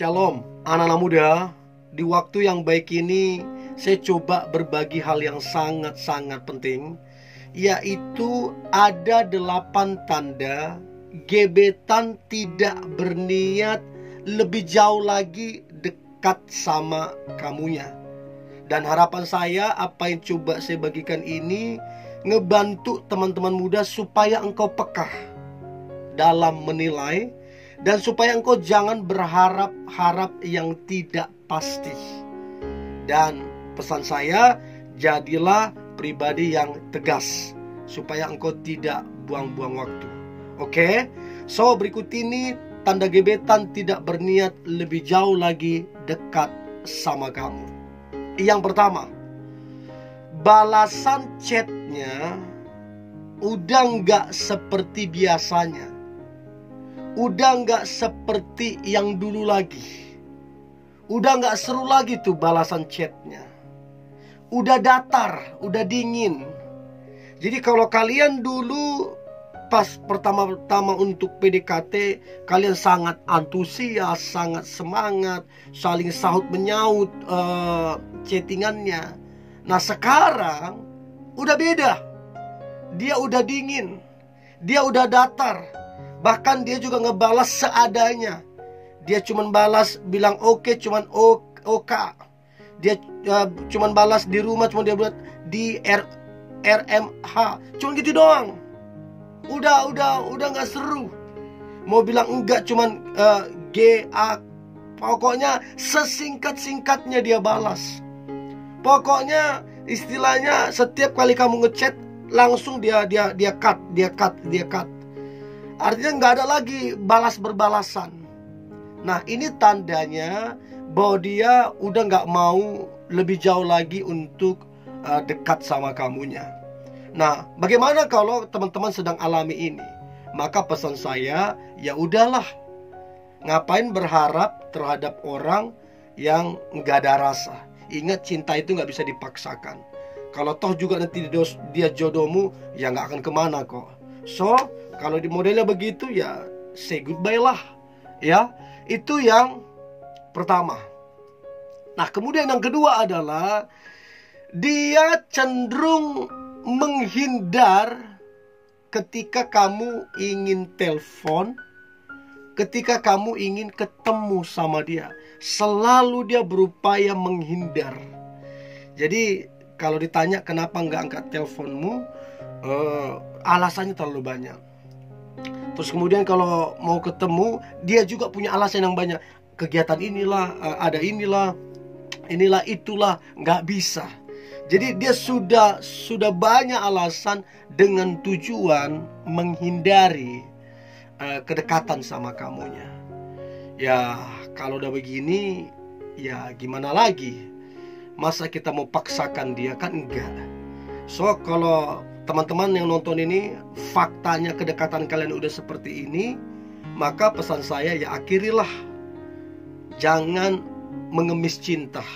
Shalom, anak-anak muda. Di waktu yang baik ini, saya coba berbagi hal yang sangat-sangat penting, yaitu ada 8 tanda gebetan tidak berniat lebih jauh lagi dekat sama kamunya. Dan harapan saya, apa yang coba saya bagikan ini ngebantu teman-teman muda supaya engkau peka dalam menilai, dan supaya engkau jangan berharap yang tidak pasti. Dan pesan saya, jadilah pribadi yang tegas supaya engkau tidak buang-buang waktu. Oke? So, berikut ini tanda gebetan tidak berniat lebih jauh lagi dekat sama kamu. Yang pertama, balasan chatnya udah nggak seperti biasanya. Udah nggak seperti yang dulu lagi. Udah nggak seru lagi tuh balasan chatnya. Udah datar, udah dingin. Jadi kalau kalian dulu pas pertama-tama untuk PDKT, kalian sangat antusias, sangat semangat, saling sahut menyaut chattingannya. Nah sekarang udah beda. Dia udah dingin, dia udah datar. Bahkan dia juga ngebalas seadanya. Dia cuman balas bilang oke, cuman oka. Dia cuman balas di rumah, cuman dia buat di RMH. Cuman gitu doang. Udah nggak seru. Mau bilang enggak, cuman GA. Pokoknya sesingkat-singkatnya dia balas. Pokoknya istilahnya setiap kali kamu ngechat langsung dia cut. Artinya nggak ada lagi balas berbalasan. Nah ini tandanya bahwa dia udah nggak mau lebih jauh lagi untuk dekat sama kamunya. Nah bagaimana kalau teman-teman sedang alami ini? Maka pesan saya, ya udahlah. Ngapain berharap terhadap orang yang nggak ada rasa? Ingat, cinta itu nggak bisa dipaksakan. Kalau toh juga nanti dia jodohmu, ya nggak akan kemana kok. So, kalau di modelnya begitu, ya say goodbye lah. Ya, itu yang pertama. Nah, kemudian yang kedua adalah dia cenderung menghindar ketika kamu ingin telepon, ketika kamu ingin ketemu sama dia. Selalu dia berupaya menghindar. Jadi, kalau ditanya kenapa nggak angkat teleponmu, alasannya terlalu banyak. Terus kemudian kalau mau ketemu, dia juga punya alasan yang banyak. Kegiatan inilah, ada inilah itulah, nggak bisa. Jadi dia sudah banyak alasan dengan tujuan menghindari kedekatan sama kamunya. Ya kalau udah begini, ya gimana lagi? Masa kita mau paksakan dia? Kan enggak. So kalau teman-teman yang nonton ini, faktanya kedekatan kalian udah seperti ini, maka pesan saya, ya akhirilah. Jangan mengemis cinta,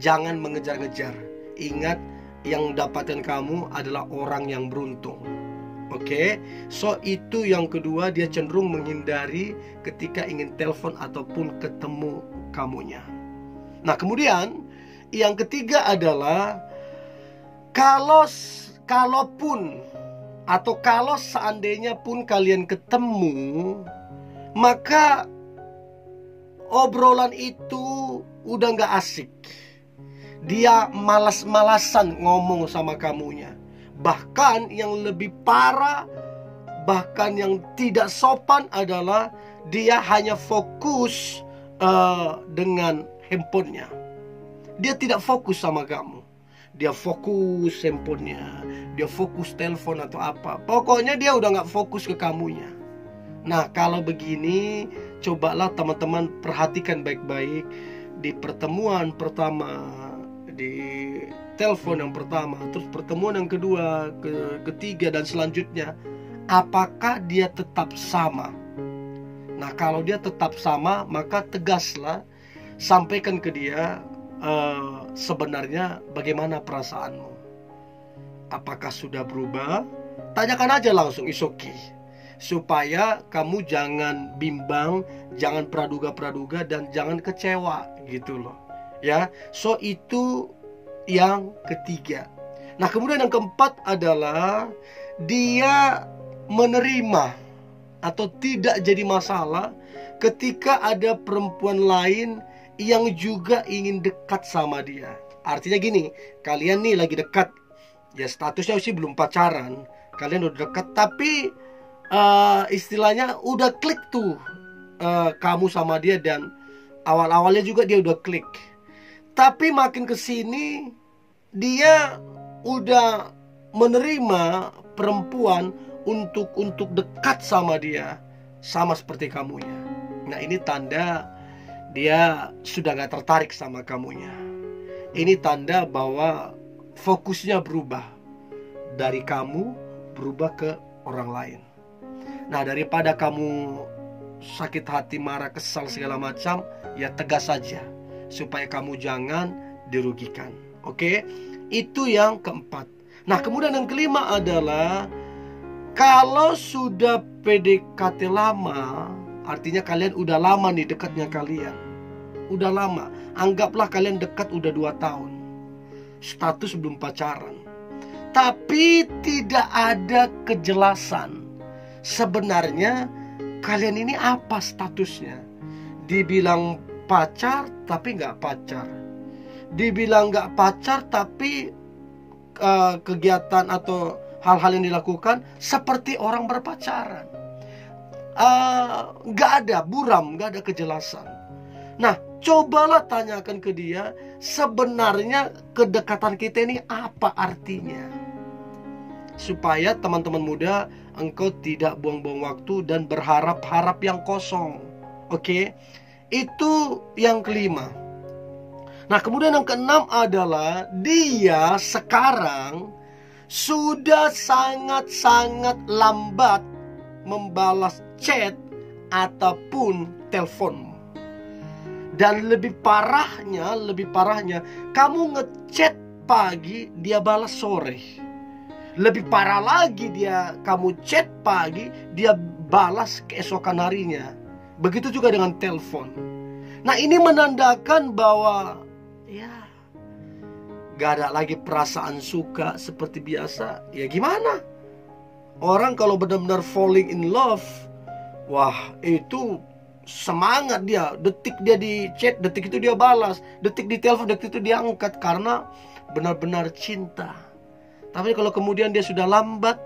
jangan mengejar-ngejar. Ingat, yang dapatkan kamu adalah orang yang beruntung. Oke? So itu yang kedua, dia cenderung menghindari ketika ingin telepon ataupun ketemu kamunya. Nah kemudian yang ketiga adalah kalaupun atau kalau seandainya pun kalian ketemu, maka obrolan itu udah gak asik. Dia malas-malasan ngomong sama kamunya. Bahkan yang lebih parah, bahkan yang tidak sopan adalah dia hanya fokus dengan handphonenya. Dia tidak fokus sama kamu. Dia fokus handphonenya, dia fokus telepon atau apa. Pokoknya dia udah gak fokus ke kamunya. Nah kalau begini, cobalah teman-teman perhatikan baik-baik. Di pertemuan pertama, di telepon yang pertama, terus pertemuan yang kedua, ketiga dan selanjutnya, apakah dia tetap sama? Nah kalau dia tetap sama, maka tegaslah, sampaikan ke dia, sebenarnya bagaimana perasaanmu? Apakah sudah berubah? Tanyakan aja langsung, is okay. supaya kamu jangan bimbang, jangan praduga-praduga, dan jangan kecewa gitu loh. Ya, so itu yang ketiga. Nah, kemudian yang keempat adalah dia menerima atau tidak jadi masalah ketika ada perempuan lain yang juga ingin dekat sama dia. Artinya gini, kalian nih lagi dekat, ya statusnya sih belum pacaran, kalian udah dekat, tapi istilahnya udah klik tuh kamu sama dia, dan awal-awalnya juga dia udah klik. Tapi makin kesini dia udah menerima perempuan untuk dekat sama dia, sama seperti kamunya. Nah, ini tanda dia sudah gak tertarik sama kamunya. Ini tanda bahwa fokusnya berubah dari kamu berubah ke orang lain. Nah, daripada kamu sakit hati, marah, kesal segala macam, ya tegas saja supaya kamu jangan dirugikan. Oke? Itu yang keempat. Nah, kemudian yang kelima adalah kalau sudah PDKT lama, artinya kalian udah lama nih dekatnya kalian. Udah lama. Anggaplah kalian dekat udah 2 tahun. Status belum pacaran. Tapi tidak ada kejelasan. Sebenarnya kalian ini apa statusnya? Dibilang pacar tapi nggak pacar. Dibilang nggak pacar tapi kegiatan atau hal-hal yang dilakukan seperti orang berpacaran. Nggak ada buram, nggak ada kejelasan. Nah, cobalah tanyakan ke dia, sebenarnya kedekatan kita ini apa artinya? Supaya teman-teman muda, engkau tidak buang-buang waktu dan berharap-harap yang kosong. Oke? Itu yang kelima. Nah, kemudian yang keenam adalah dia sekarang sudah sangat-sangat lambat membalas chat ataupun telepon. Dan lebih parahnya, kamu ngechat pagi, dia balas sore. Lebih parah lagi, kamu chat pagi, dia balas keesokan harinya. Begitu juga dengan telepon. Nah, ini menandakan bahwa ya gak ada lagi perasaan suka seperti biasa. Ya gimana? Orang kalau benar-benar falling in love, wah itu semangat dia. Detik dia di chat, detik itu dia balas. Detik di telepon, detik itu dia angkat. Karena benar-benar cinta. Tapi kalau kemudian dia sudah lambat,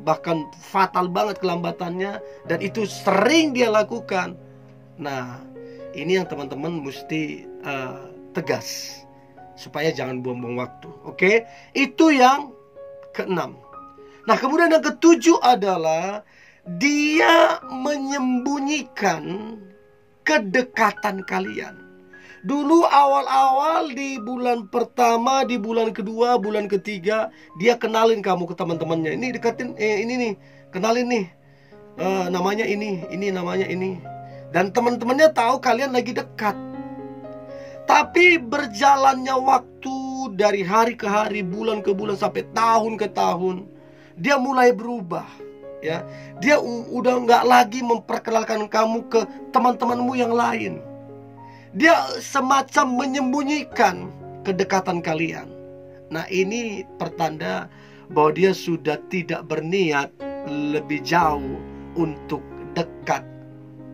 bahkan fatal banget kelambatannya, dan itu sering dia lakukan. Nah, ini yang teman-teman mesti tegas, supaya jangan buang-buang waktu. Oke? Itu yang keenam. Nah, kemudian yang ketujuh adalah dia menyembunyikan kedekatan kalian. Dulu awal-awal di bulan pertama, di bulan kedua, bulan ketiga, dia kenalin kamu ke teman-temannya. Ini deketin, ini nih, kenalin nih, namanya ini namanya ini. Dan teman-temannya tahu kalian lagi dekat. Tapi berjalannya waktu dari hari ke hari, bulan ke bulan, sampai tahun ke tahun, dia mulai berubah. Ya, dia udah nggak lagi memperkenalkan kamu ke teman-temanmu yang lain. Dia semacam menyembunyikan kedekatan kalian. Nah, ini pertanda bahwa dia sudah tidak berniat lebih jauh untuk dekat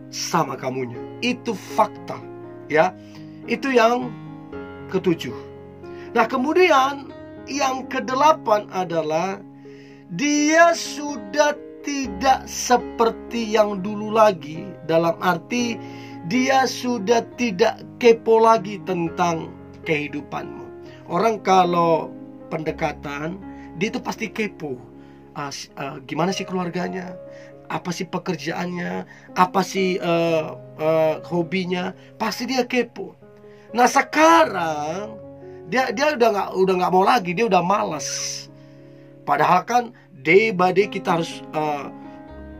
sama kamunya. Itu fakta, ya. Itu yang ketujuh. Nah, kemudian yang kedelapan adalah dia sudah tidak seperti yang dulu lagi. Dalam arti dia sudah tidak kepo lagi tentang kehidupanmu. Orang kalau pendekatan, dia itu pasti kepo. Gimana sih keluarganya? Apa sih pekerjaannya? Apa sih hobinya? Pasti dia kepo. Nah, sekarang dia udah nggak mau lagi. Dia udah malas. Padahal kan day by day kita harus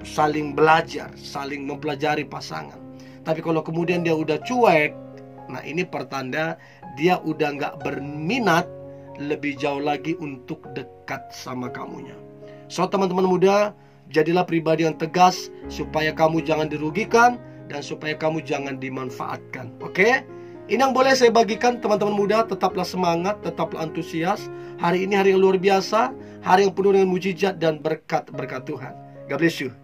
saling belajar, saling mempelajari pasangan. Tapi kalau kemudian dia udah cuek, nah ini pertanda dia udah nggak berminat lebih jauh lagi untuk dekat sama kamunya. So, teman-teman muda, Jadilah pribadi yang tegas supaya kamu jangan dirugikan dan supaya kamu jangan dimanfaatkan. Oke? Ini yang boleh saya bagikan teman-teman muda. Tetaplah semangat, tetaplah antusias. Hari ini hari yang luar biasa, hari yang penuh dengan mujizat dan berkat-berkat Tuhan. God bless you.